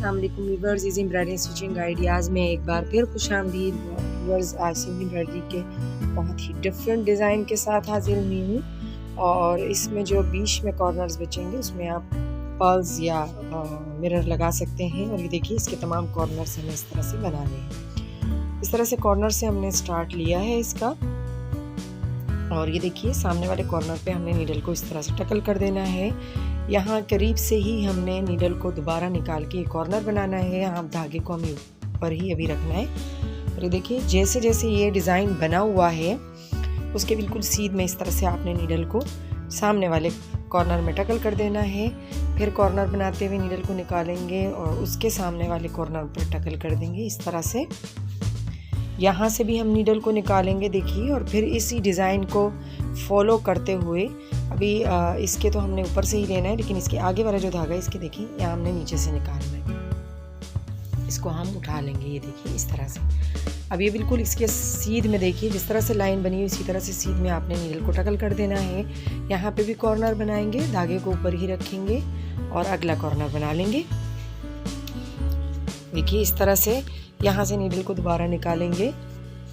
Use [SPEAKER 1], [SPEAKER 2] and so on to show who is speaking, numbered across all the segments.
[SPEAKER 1] अस्सलाम वालेकुम viewers, is embroidery stitching ideas में एक बार फिर खुशामदीद व्यूअर्स। आसिम एम्ब्रॉयडरी के बहुत ही डिफरेंट डिज़ाइन के साथ हाजिर हुई हूँ और इसमें जो बीच में कॉर्नर्स बचेंगे उसमें आप पर्ल्स या मिरर लगा सकते हैं। और ये देखिए इसके तमाम कॉर्नर्स हमें इस तरह से बनाने हैं। इस तरह से कॉर्नर से हमने स्टार्ट लिया है इसका, और ये देखिए सामने वाले कॉर्नर पे हमने नीडल को इस तरह से टकल कर देना है। यहाँ करीब से ही हमने नीडल को दोबारा निकाल के कॉर्नर बनाना है। यहाँ धागे को हमें ऊपर ही अभी रखना है। और ये देखिए जैसे जैसे ये डिज़ाइन बना हुआ है उसके बिल्कुल सीध में इस तरह से आपने नीडल को सामने वाले कॉर्नर में टकल कर देना है। फिर कॉर्नर बनाते हुए नीडल को निकालेंगे और उसके सामने वाले कॉर्नर पर टकल कर देंगे इस तरह से। यहाँ से भी हम नीडल को निकालेंगे देखिए, और फिर इसी डिज़ाइन को फॉलो करते हुए अभी इसके तो हमने ऊपर से ही लेना है, लेकिन इसके आगे वाला जो धागा है इसके देखिए यहाँ हमने नीचे से निकालना है। इसको हम उठा लेंगे, ये देखिए इस तरह से। अब ये बिल्कुल इसके सीध में देखिए जिस तरह से लाइन बनी हुई उसी तरह से सीध में आपने नीडल को टकल कर देना है। यहाँ पे भी कॉर्नर बनाएंगे, धागे को ऊपर ही रखेंगे और अगला कॉर्नर बना लेंगे। देखिए इस तरह से यहाँ से नीडल को दोबारा निकालेंगे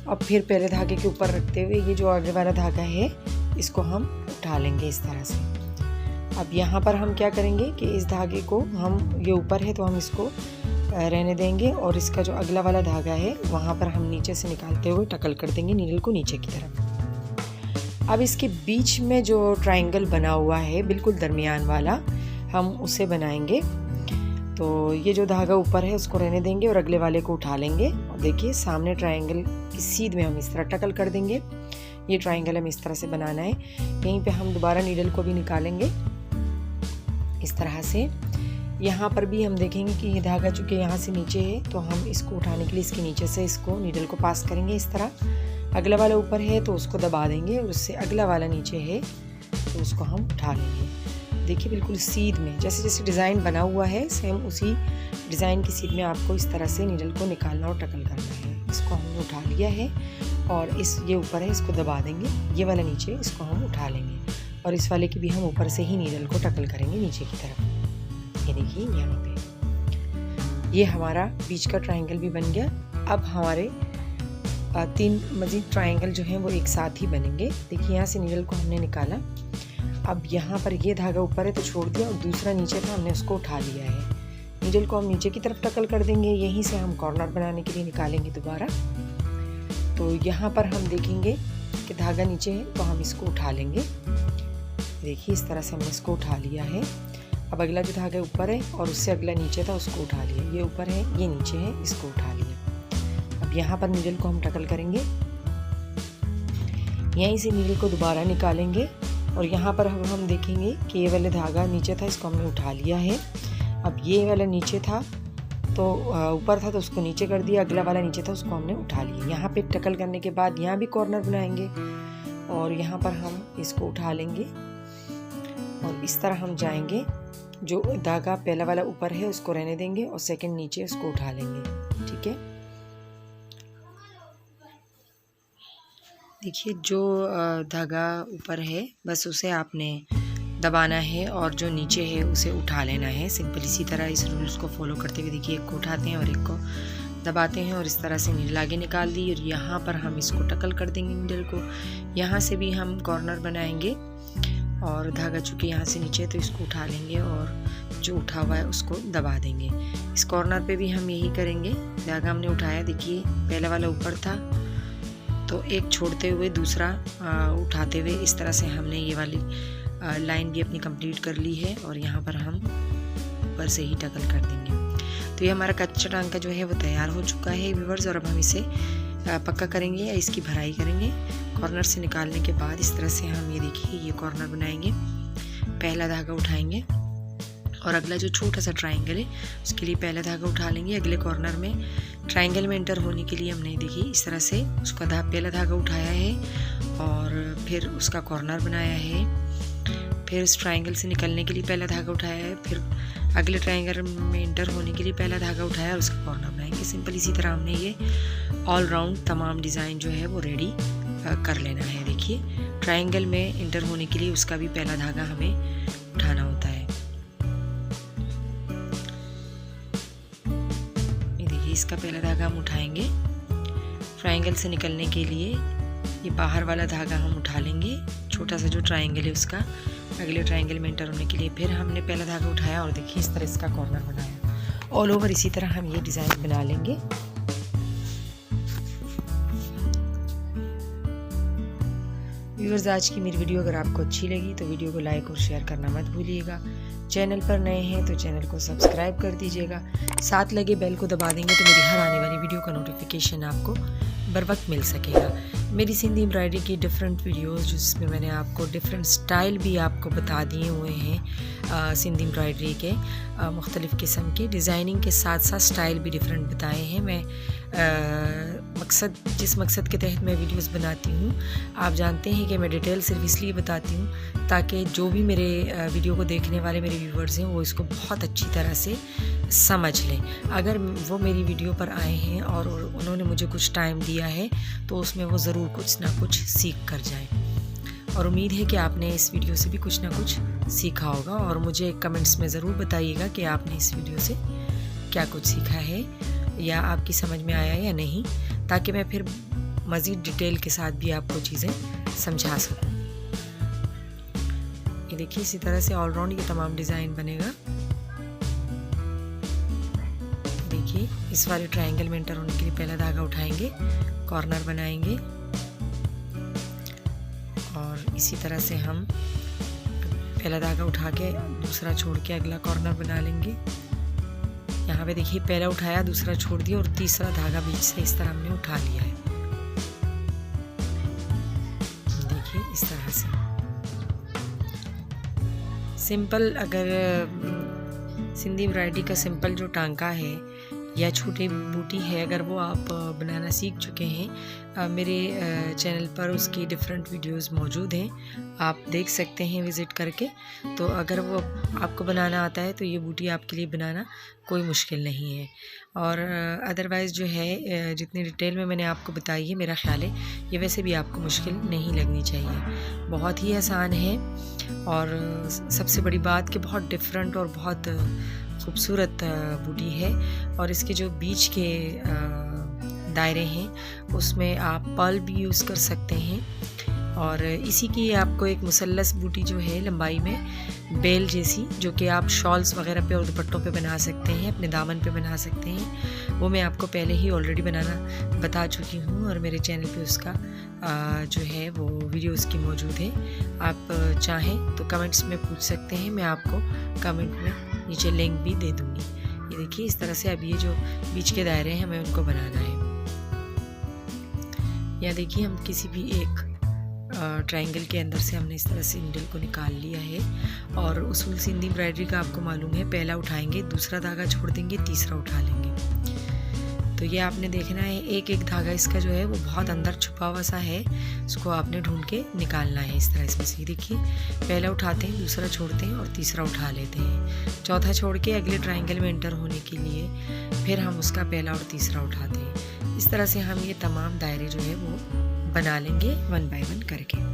[SPEAKER 1] और फिर पहले धागे के ऊपर रखते हुए ये जो आगे वाला धागा है इसको हम उठा लेंगे इस तरह से। अब यहाँ पर हम क्या करेंगे कि इस धागे को हम, ये ऊपर है तो हम इसको रहने देंगे, और इसका जो अगला वाला धागा है वहाँ पर हम नीचे से निकालते हुए टकल कर देंगे नीडल को नीचे की तरफ। अब इसके बीच में जो ट्रायंगल बना हुआ है बिल्कुल दरमियान वाला, हम उसे बनाएंगे। तो ये जो धागा ऊपर है उसको रहने देंगे और अगले वाले को उठा लेंगे, और देखिए सामने ट्रायंगल की सीध में हम इस तरह टकल कर देंगे। ये ट्रायंगल हमें इस तरह से बनाना है। यहीं पे हम दोबारा नीडल को भी निकालेंगे इस तरह से। यहाँ पर भी हम देखेंगे कि ये धागा चूँकि यहाँ से नीचे है तो हम इसको उठाने के लिए इसके नीचे से इसको नीडल को पास करेंगे इस तरह। अगला वाला ऊपर है तो उसको दबा देंगे, और उससे अगला वाला नीचे है तो उसको हम उठा लेंगे। देखिए बिल्कुल सीध में जैसे जैसे डिज़ाइन बना हुआ है सेम उसी डिज़ाइन की सीध में आपको इस तरह से नीडल को निकालना और टकल करना है। इसको हमने उठा लिया है और इस ये ऊपर है इसको दबा देंगे, ये वाला नीचे इसको हम उठा लेंगे, और इस वाले की भी हम ऊपर से ही नीडल को टकल करेंगे नीचे की तरफ। ये देखिए यहाँ पे ये हमारा बीच का ट्रायंगल भी बन गया। अब हमारे 3 मज़ीद ट्रायंगल जो हैं वो एक साथ ही बनेंगे। देखिए यहाँ से नीडल को हमने निकाला, अब यहाँ पर ये धागा ऊपर है तो छोड़ दिया, और दूसरा नीचे था हमने उसको उठा लिया है। नीडल को हम नीचे की तरफ टकल कर देंगे, यहीं से हम कॉर्नर बनाने के लिए निकालेंगे दोबारा। तो यहाँ पर हम देखेंगे कि धागा नीचे है तो हम इसको उठा लेंगे। देखिए इस तरह से हमने इसको उठा लिया है। अब अगला जो धागा ऊपर है और उससे अगला नीचे था उसको उठा लिया, ये ऊपर है ये नीचे है इसको उठा लिया। अब यहाँ पर नीडल को हम टकल करेंगे, यहीं से नीडल को दोबारा निकालेंगे, और यहाँ पर हम देखेंगे कि ये वाला धागा नीचे था इसको हमने उठा लिया है। अब ये वाला नीचे था तो ऊपर था तो उसको नीचे कर दिया, अगला वाला नीचे था उसको हमने उठा लिया। यहाँ पे टकल करने के बाद यहाँ भी कॉर्नर बनाएंगे और यहाँ पर हम इसको उठा लेंगे और इस तरह हम जाएंगे। जो धागा पहला वाला ऊपर है उसको रहने देंगे और सेकंड नीचे उसको उठा लेंगे। ठीक है, देखिए जो धागा ऊपर है बस उसे आपने दबाना है और जो नीचे है उसे उठा लेना है। सिंपल इसी तरह इस रूल्स को फॉलो करते हुए देखिए एक को उठाते हैं और एक को दबाते हैं, और इस तरह से नीडल आगे निकाल दी, और यहाँ पर हम इसको टकल कर देंगे नीडल को। यहाँ से भी हम कॉर्नर बनाएंगे और धागा चूँकि यहाँ से नीचे है तो इसको उठा लेंगे और जो उठा हुआ है उसको दबा देंगे। इस कॉर्नर पे भी हम यही करेंगे। धागा हमने उठाया, देखिए पहला वाला ऊपर था तो एक छोड़ते हुए दूसरा उठाते हुए इस तरह से हमने ये वाली लाइन भी अपनी कंप्लीट कर ली है, और यहाँ पर हम ऊपर से ही टकल कर देंगे। तो ये हमारा कच्चा टांका जो है वो तैयार हो चुका है व्यूअर्स, और अब हम इसे पक्का करेंगे या इसकी भराई करेंगे। कॉर्नर से निकालने के बाद इस तरह से हम ये देखिए ये कॉर्नर बनाएंगे, पहला धागा उठाएंगे और अगला जो छोटा सा ट्रायंगल है उसके लिए पहला धागा उठा लेंगे। अगले कॉर्नर में ट्रायंगल में एंटर होने के लिए हमने देखिए इस तरह से उसका पहला धागा उठाया है और फिर उसका कॉर्नर बनाया है। फिर उस ट्रायंगल से निकलने के लिए पहला धागा उठाया है, फिर अगले ट्रायंगल में एंटर होने के लिए पहला धागा उठाया और उसका कॉर्नर बनाएंगे। सिंपल इसी तरह हमने ये ऑल राउंड तमाम डिज़ाइन जो है वो रेडी कर लेना है। देखिए ट्रायंगल में एंटर होने के लिए उसका भी पहला धागा हमें उठाना होता है। देखिए इसका पहला धागा हम उठाएंगे ट्रायंगल से निकलने के लिए। ये बाहर वाला धागा हम उठा लेंगे, छोटा सा जो ट्रायंगल है उसका, अगले ट्रायंगल में एंटर होने के लिए। फिर हमने पहला धागा उठाया और देखिए इस तरह इसका कॉर्नर बनाया। ऑल ओवर इसी तरह हम ये डिज़ाइन बना लेंगे। व्यूअर्स, आज की मेरी वीडियो अगर आपको अच्छी लगी तो वीडियो को लाइक और शेयर करना मत भूलिएगा। चैनल पर नए हैं तो चैनल को सब्सक्राइब कर दीजिएगा, साथ लगे बेल को दबा देंगे तो मेरी हर आने वाली वीडियो का नोटिफिकेशन आपको बर वक्त मिल सकेगा। मेरी सिंधी एम्ब्रॉयडरी की डिफरेंट वीडियोस जिसमें मैंने आपको डिफरेंट स्टाइल भी आपको बता दिए हुए हैं, सिंधी एम्ब्रॉयडरी के मुख्तलिफ़ किस्म के डिज़ाइनिंग के साथ साथ स्टाइल भी डिफरेंट बताए हैं। मैं जिस मकसद के तहत मैं वीडियोस बनाती हूँ, आप जानते हैं कि मैं डिटेल सिर्फ इसलिए बताती हूँ ताकि जो भी मेरे वीडियो को देखने वाले मेरे व्यूवर्स हैं वो इसको बहुत अच्छी तरह से समझ लें। अगर वो मेरी वीडियो पर आए हैं और उन्होंने मुझे कुछ टाइम दिया है तो उसमें वो ज़रूर कुछ ना कुछ सीख कर जाएं। और उम्मीद है कि आपने इस वीडियो से भी कुछ ना कुछ सीखा होगा। और मुझे कमेंट्स में ज़रूर बताइएगा कि आपने इस वीडियो से क्या कुछ सीखा है या आपकी समझ में आया या नहीं, ताकि मैं फिर मज़ीद डिटेल के साथ भी आपको चीज़ें समझा सकूं। ये देखिए इसी तरह से ऑलराउंड ये तमाम डिज़ाइन बनेगा। देखिए इस वाले ट्रायंगल में एंटर होने के लिए पहला धागा उठाएंगे, कॉर्नर बनाएंगे और इसी तरह से हम पहला धागा उठा के दूसरा छोड़ के अगला कॉर्नर बना लेंगे। यहाँ पे देखिए पहला उठाया, दूसरा छोड़ दिया और तीसरा धागा बीच से इस तरह हमने उठा लिया है। देखिए इस तरह से सिंपल, अगर सिंधी एम्ब्रॉयडरी का सिंपल जो टांका है या छोटी बूटी है, अगर वो आप बनाना सीख चुके हैं, मेरे चैनल पर उसकी डिफरेंट वीडियोस मौजूद हैं, आप देख सकते हैं विज़िट करके। तो अगर वो आपको बनाना आता है तो ये बूटी आपके लिए बनाना कोई मुश्किल नहीं है। और अदरवाइज़ जो है जितनी डिटेल में मैंने आपको बताई है, मेरा ख्याल है ये वैसे भी आपको मुश्किल नहीं लगनी चाहिए। बहुत ही आसान है और सबसे बड़ी बात कि बहुत डिफरेंट और बहुत खूबसूरत बूटी है। और इसके जो बीच के दायरे हैं उसमें आप पर्ल भी यूज़ कर सकते हैं। और इसी की आपको एक मुसल्लस बूटी जो है लंबाई में बेल जैसी, जो कि आप शॉल्स वगैरह पे और दुपट्टों पे बना सकते हैं, अपने दामन पे बना सकते हैं, वो मैं आपको पहले ही ऑलरेडी बनाना बता चुकी हूँ और मेरे चैनल पे उसका जो है वो वीडियो उसकी मौजूद है। आप चाहें तो कमेंट्स में पूछ सकते हैं, मैं आपको कमेंट में नीचे लिंक भी दे दूँगी। ये देखिए इस तरह से अब ये जो बीच के दायरे हैं हमें उनको बनाना है। या देखिए हम किसी भी एक ट्रायंगल के अंदर से हमने इस तरह से नीडल को निकाल लिया है। और उसूल सिंधी एम्ब्रॉयडरी का आपको मालूम है, पहला उठाएंगे, दूसरा धागा छोड़ देंगे, तीसरा उठा लेंगे। तो ये आपने देखना है, एक एक धागा इसका जो है वो बहुत अंदर छुपा हुआ सा है, उसको आपने ढूंढ के निकालना है इस तरह। इसमें से देखिए पहला उठाते हैं, दूसरा छोड़ते हैं और तीसरा उठा लेते हैं, चौथा छोड़ के अगले ट्रायंगल में एंटर होने के लिए फिर हम उसका पहला और तीसरा उठाते हैं। इस तरह से हम ये तमाम दायरे जो है वो बना लेंगे 1 बाय 1 करके।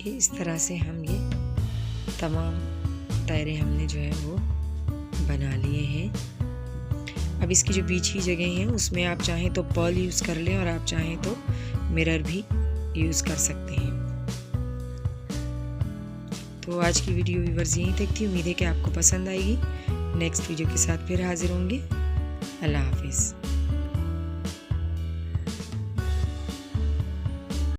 [SPEAKER 1] देखिए इस तरह से हम ये तमाम दायरे हमने जो है वो बना लिए हैं। अब इसकी जो बीच की जगह है उसमें आप चाहें तो पर्ल यूज़ कर लें और आप चाहें तो मिरर भी यूज़ कर सकते हैं। तो आज की वीडियो व्यूअर्स यहीं तक थी। उम्मीद है कि आपको पसंद आएगी। नेक्स्ट वीडियो के साथ फिर हाजिर होंगे। अल्लाह हाफिज़।